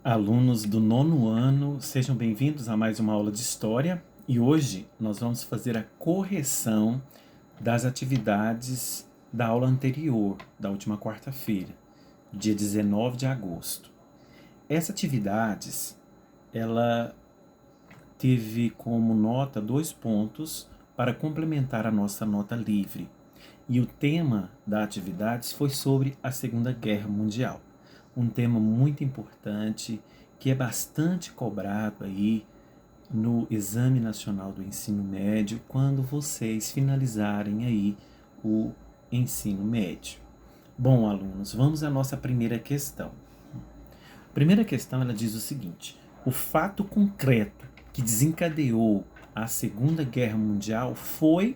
Alunos do nono ano, sejam bem-vindos a mais uma aula de História e hoje nós vamos fazer a correção das atividades da aula anterior, da última quarta-feira, dia 19 de agosto. Essas atividades, ela teve como nota 2 pontos para complementar a nossa nota livre. E o tema da atividades foi sobre a Segunda Guerra Mundial. Um tema muito importante que é bastante cobrado aí no Exame Nacional do Ensino Médio quando vocês finalizarem aí o ensino médio. Bom, alunos, vamos à nossa primeira questão. A primeira questão ela diz o seguinte: o fato concreto que desencadeou a Segunda Guerra Mundial foi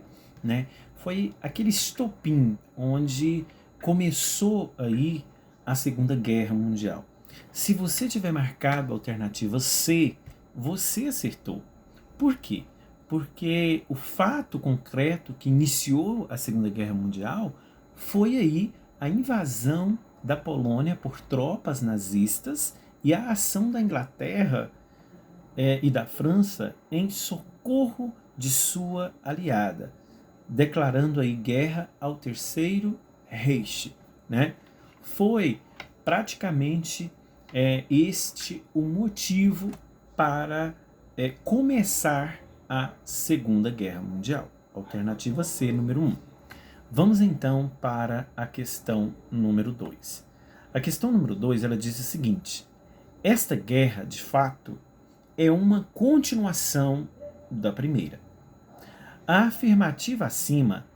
aquele estopim onde começou aí a Segunda Guerra Mundial. Se você tiver marcado a alternativa C, você acertou. Por quê? Porque o fato concreto que iniciou a Segunda Guerra Mundial foi aí a invasão da Polônia por tropas nazistas e a ação da Inglaterra e da França em socorro de sua aliada, declarando aí guerra ao Terceiro Reich, né? Foi praticamente este o motivo para começar a Segunda Guerra Mundial. Alternativa C, número 1. Vamos então para a questão número 2. A questão número 2 ela diz o seguinte: esta guerra, de fato, é uma continuação da primeira. A afirmativa acima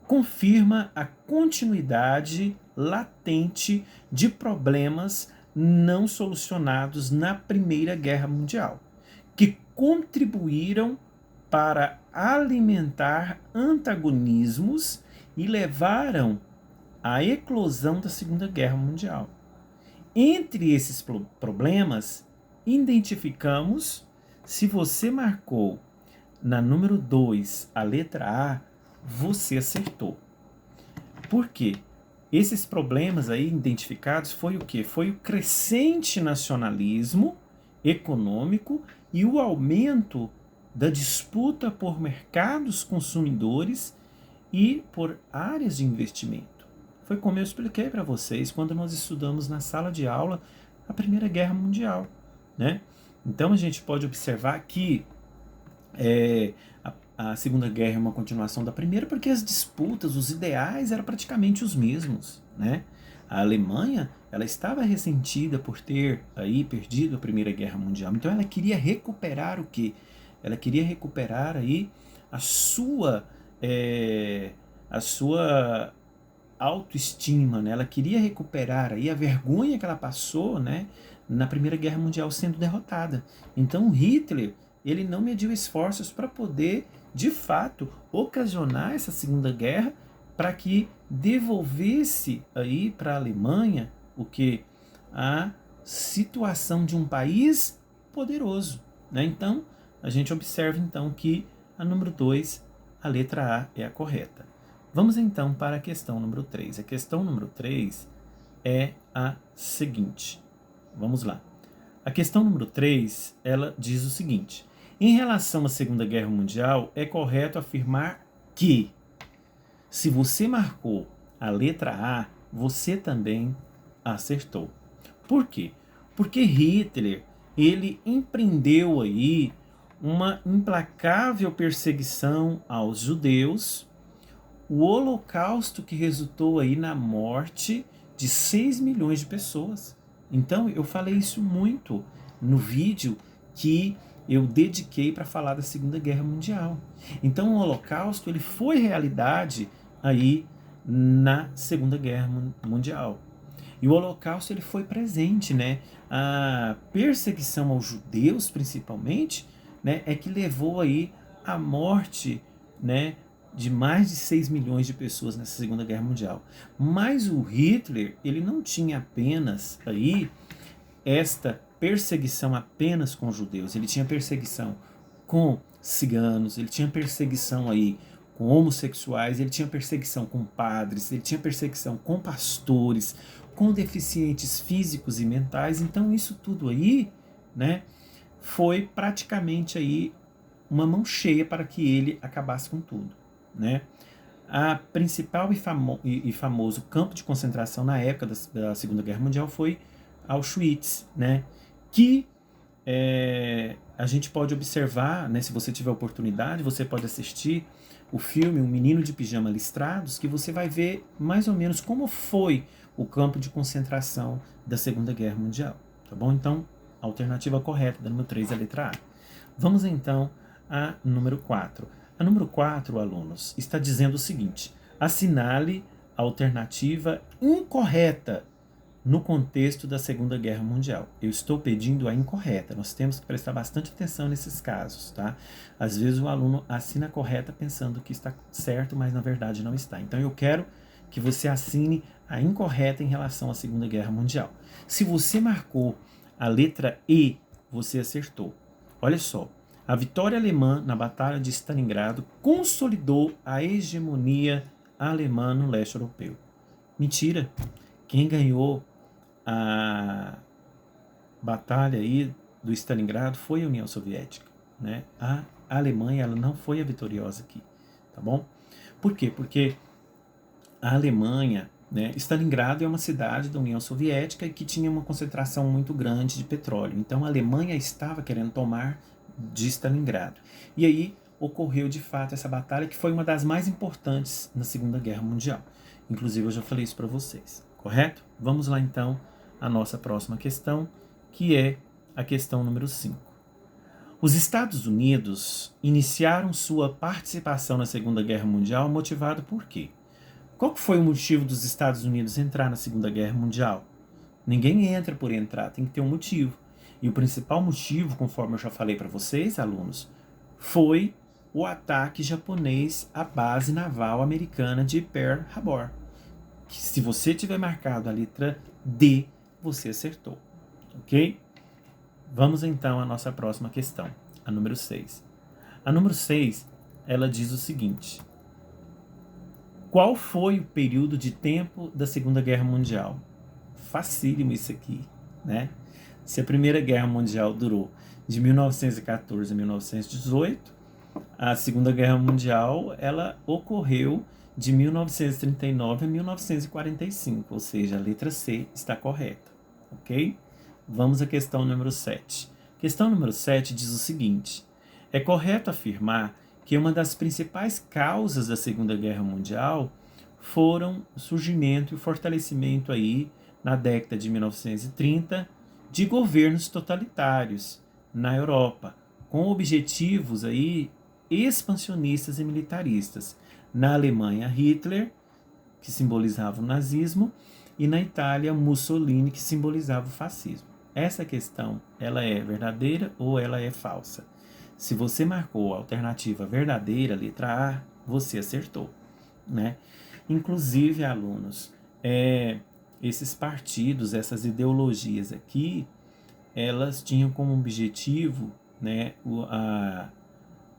confirma a continuidade latente de problemas não solucionados na Primeira Guerra Mundial, que contribuíram para alimentar antagonismos e levaram à eclosão da Segunda Guerra Mundial. Entre esses problemas, identificamos, se você marcou na número 2 a letra A, você acertou. Por quê? Esses problemas aí identificados foi o quê? Foi o crescente nacionalismo econômico e o aumento da disputa por mercados consumidores e por áreas de investimento. Foi como eu expliquei para vocês quando nós estudamos na sala de aula a Primeira Guerra Mundial, né? Então a gente pode observar que a Segunda Guerra é uma continuação da Primeira porque as disputas, os ideais eram praticamente os mesmos, né? A Alemanha, ela estava ressentida por ter aí perdido a Primeira Guerra Mundial, então ela queria recuperar o quê? Ela queria recuperar aí a sua autoestima, né? Ela queria recuperar aí a vergonha que ela passou, né, na Primeira Guerra Mundial sendo derrotada. Então Hitler, ele não mediu esforços para poder, de fato, ocasionar essa Segunda Guerra para que devolvesse aí para a Alemanha o que? A situação de um país poderoso, né? Então, a gente observa então que a número 2, a letra A é a correta. Vamos então para a questão número 3. A questão número 3 é a seguinte. Vamos lá. A questão número 3, ela diz o seguinte: em relação à Segunda Guerra Mundial, é correto afirmar que, se você marcou a letra A, você também acertou. Por quê? Porque Hitler, ele empreendeu aí uma implacável perseguição aos judeus, o Holocausto que resultou aí na morte de 6 milhões de pessoas. Então, eu falei isso muito no vídeo que eu dediquei para falar da Segunda Guerra Mundial. Então, o Holocausto ele foi realidade aí na Segunda Guerra Mundial. E o Holocausto ele foi presente, né? A perseguição aos judeus, principalmente, né, é que levou aí à morte, né, de mais de 6 milhões de pessoas nessa Segunda Guerra Mundial. Mas o Hitler, ele não tinha apenas aí esta perseguição apenas com judeus, ele tinha perseguição com ciganos, ele tinha perseguição aí com homossexuais, ele tinha perseguição com padres, ele tinha perseguição com pastores, com deficientes físicos e mentais. Então isso tudo aí, né, foi praticamente aí uma mão cheia para que ele acabasse com tudo, né? A principal e famoso campo de concentração na época da Segunda Guerra Mundial foi Auschwitz, né? Que a gente pode observar, né? Se você tiver oportunidade, você pode assistir o filme Um Menino de Pijama Listrados, que você vai ver mais ou menos como foi o campo de concentração da Segunda Guerra Mundial, tá bom? Então, a alternativa correta da número 3 é a letra A. Vamos então à número 4. A número 4, alunos, está dizendo o seguinte: assinale a alternativa incorreta no contexto da Segunda Guerra Mundial. Eu estou pedindo a incorreta. Nós temos que prestar bastante atenção nesses casos, tá? Às vezes o aluno assina a correta pensando que está certo, mas na verdade não está. Então eu quero que você assine a incorreta em relação à Segunda Guerra Mundial. Se você marcou a letra E, você acertou. Olha só. A vitória alemã na Batalha de Stalingrado consolidou a hegemonia alemã no leste europeu. Mentira! Quem ganhou a batalha aí do Stalingrado foi a União Soviética, né? A Alemanha, ela não foi a vitoriosa aqui, tá bom? Por quê? Porque a Alemanha, né, Stalingrado é uma cidade da União Soviética que tinha uma concentração muito grande de petróleo. Então a Alemanha estava querendo tomar de Stalingrado. E aí ocorreu de fato essa batalha, que foi uma das mais importantes na Segunda Guerra Mundial. Inclusive eu já falei isso para vocês, correto? Vamos lá então à nossa próxima questão, que é a questão número 5. Os Estados Unidos iniciaram sua participação na Segunda Guerra Mundial motivado por quê? Qual que foi o motivo dos Estados Unidos entrar na Segunda Guerra Mundial? Ninguém entra por entrar, tem que ter um motivo. E o principal motivo, conforme eu já falei para vocês, alunos, foi o ataque japonês à base naval americana de Pearl Harbor. Que, se você tiver marcado a letra D, você acertou, ok? Vamos então à nossa próxima questão, a número 6. A número 6, ela diz o seguinte: qual foi o período de tempo da Segunda Guerra Mundial? Facílimo isso aqui, né? Se a Primeira Guerra Mundial durou de 1914 a 1918, a Segunda Guerra Mundial ela ocorreu de 1939 a 1945, ou seja, a letra C está correta, ok? Vamos à questão número 7. Questão número 7 diz o seguinte: é correto afirmar que uma das principais causas da Segunda Guerra Mundial foram o surgimento e o fortalecimento aí, na década de 1930, de governos totalitários na Europa, com objetivos aí expansionistas e militaristas. Na Alemanha, Hitler, que simbolizava o nazismo, e na Itália, Mussolini, que simbolizava o fascismo. Essa questão, ela é verdadeira ou ela é falsa? Se você marcou a alternativa verdadeira, letra A, você acertou, né? Inclusive, alunos, esses partidos, essas ideologias aqui, elas tinham como objetivo, né, a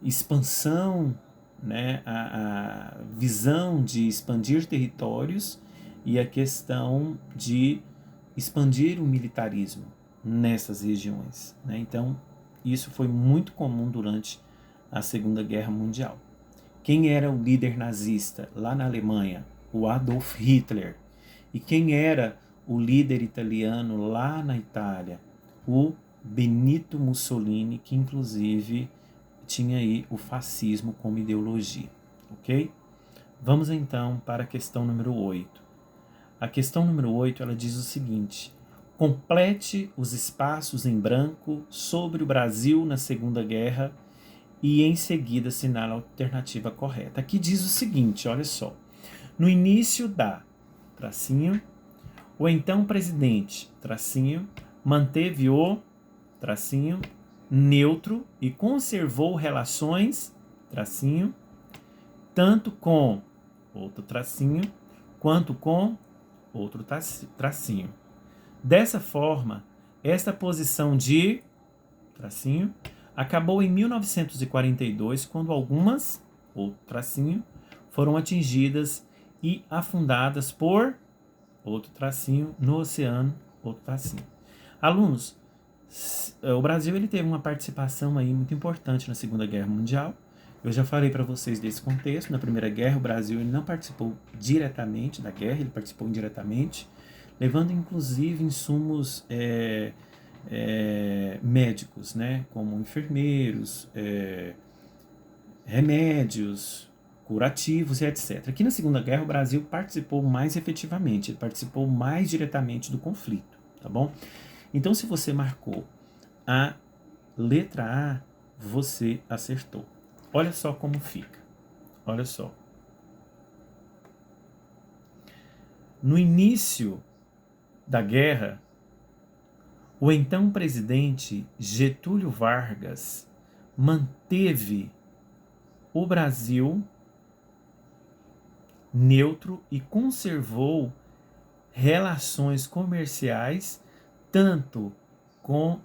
expansão, né, a visão de expandir territórios e a questão de expandir o militarismo nessas regiões, né? Então, isso foi muito comum durante a Segunda Guerra Mundial. Quem era o líder nazista lá na Alemanha? O Adolf Hitler. E quem era o líder italiano lá na Itália? O Benito Mussolini, que inclusive tinha aí o fascismo como ideologia, ok? Vamos então para a questão número 8. A questão número 8, ela diz o seguinte: complete os espaços em branco sobre o Brasil na Segunda Guerra e em seguida assinale a alternativa correta. Aqui diz o seguinte, olha só: no início da, tracinho, o então presidente, tracinho, manteve o, tracinho, neutro e conservou relações, tracinho, tanto com, outro tracinho, quanto com, outro tracinho. Dessa forma, esta posição de, tracinho, acabou em 1942, quando algumas, outro tracinho, foram atingidas e afundadas por, outro tracinho, no oceano, outro tracinho. Alunos, o Brasil ele teve uma participação aí muito importante na Segunda Guerra Mundial. Eu já falei para vocês desse contexto. Na Primeira Guerra, o Brasil ele não participou diretamente da guerra, ele participou indiretamente, levando inclusive insumos médicos, né, como enfermeiros, remédios, curativos e etc. Aqui na Segunda Guerra, o Brasil participou mais efetivamente, ele participou mais diretamente do conflito, tá bom? Então, se você marcou a letra A, você acertou. Olha só como fica. Olha só. No início da guerra, o então presidente Getúlio Vargas manteve o Brasil neutro e conservou relações comerciais tanto com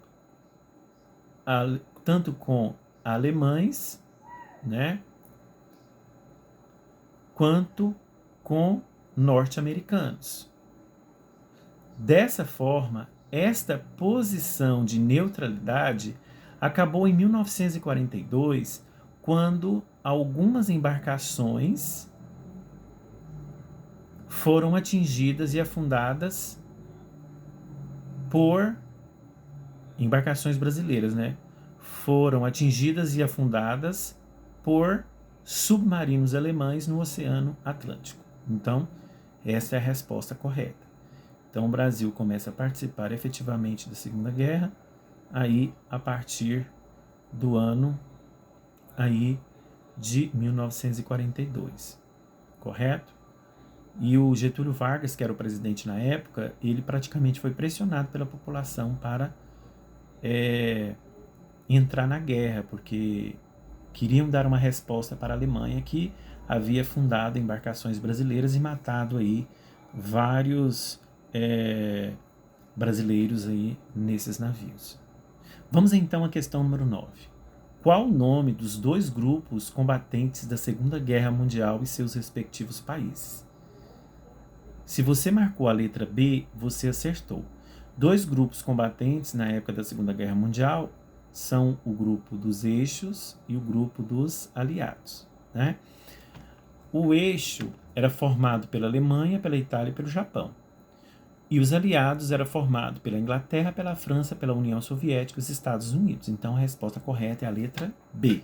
alemães, né, quanto com norte-americanos. Dessa forma, esta posição de neutralidade acabou em 1942, quando algumas embarcações foram atingidas e afundadas por embarcações brasileiras, né? Foram atingidas e afundadas por submarinos alemães no Oceano Atlântico. Então, essa é a resposta correta. Então, o Brasil começa a participar efetivamente da Segunda Guerra, aí a partir do ano aí de 1942, correto? E o Getúlio Vargas, que era o presidente na época, ele praticamente foi pressionado pela população para entrar na guerra, porque queriam dar uma resposta para a Alemanha, que havia fundado embarcações brasileiras e matado aí vários brasileiros aí nesses navios. Vamos então à questão número 9. Qual o nome dos dois grupos combatentes da Segunda Guerra Mundial e seus respectivos países? Se você marcou a letra B, você acertou. Dois grupos combatentes na época da Segunda Guerra Mundial são o grupo dos eixos e o grupo dos aliados, né? O eixo era formado pela Alemanha, pela Itália e pelo Japão. E os aliados era formado pela Inglaterra, pela França, pela União Soviética e os Estados Unidos. Então a resposta correta é a letra B.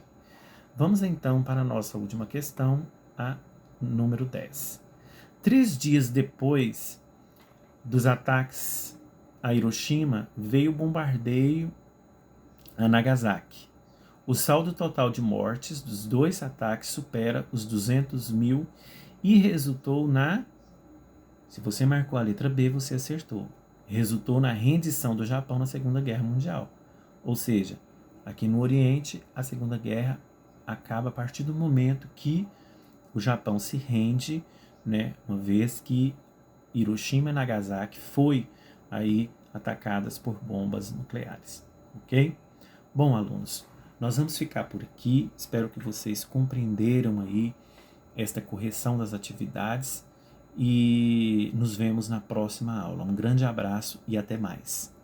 Vamos então para a nossa última questão, a número 10. 3 dias depois dos ataques a Hiroshima, veio o bombardeio a Nagasaki. O saldo total de mortes dos dois ataques supera os 200 mil e resultou na... Se você marcou a letra B, você acertou. Resultou na rendição do Japão na Segunda Guerra Mundial. Ou seja, aqui no Oriente, a Segunda Guerra acaba a partir do momento que o Japão se rende, né, uma vez que Hiroshima e Nagasaki foi aí atacadas por bombas nucleares, ok? Bom, alunos, nós vamos ficar por aqui. Espero que vocês compreenderam aí esta correção das atividades e nos vemos na próxima aula. Um grande abraço e até mais.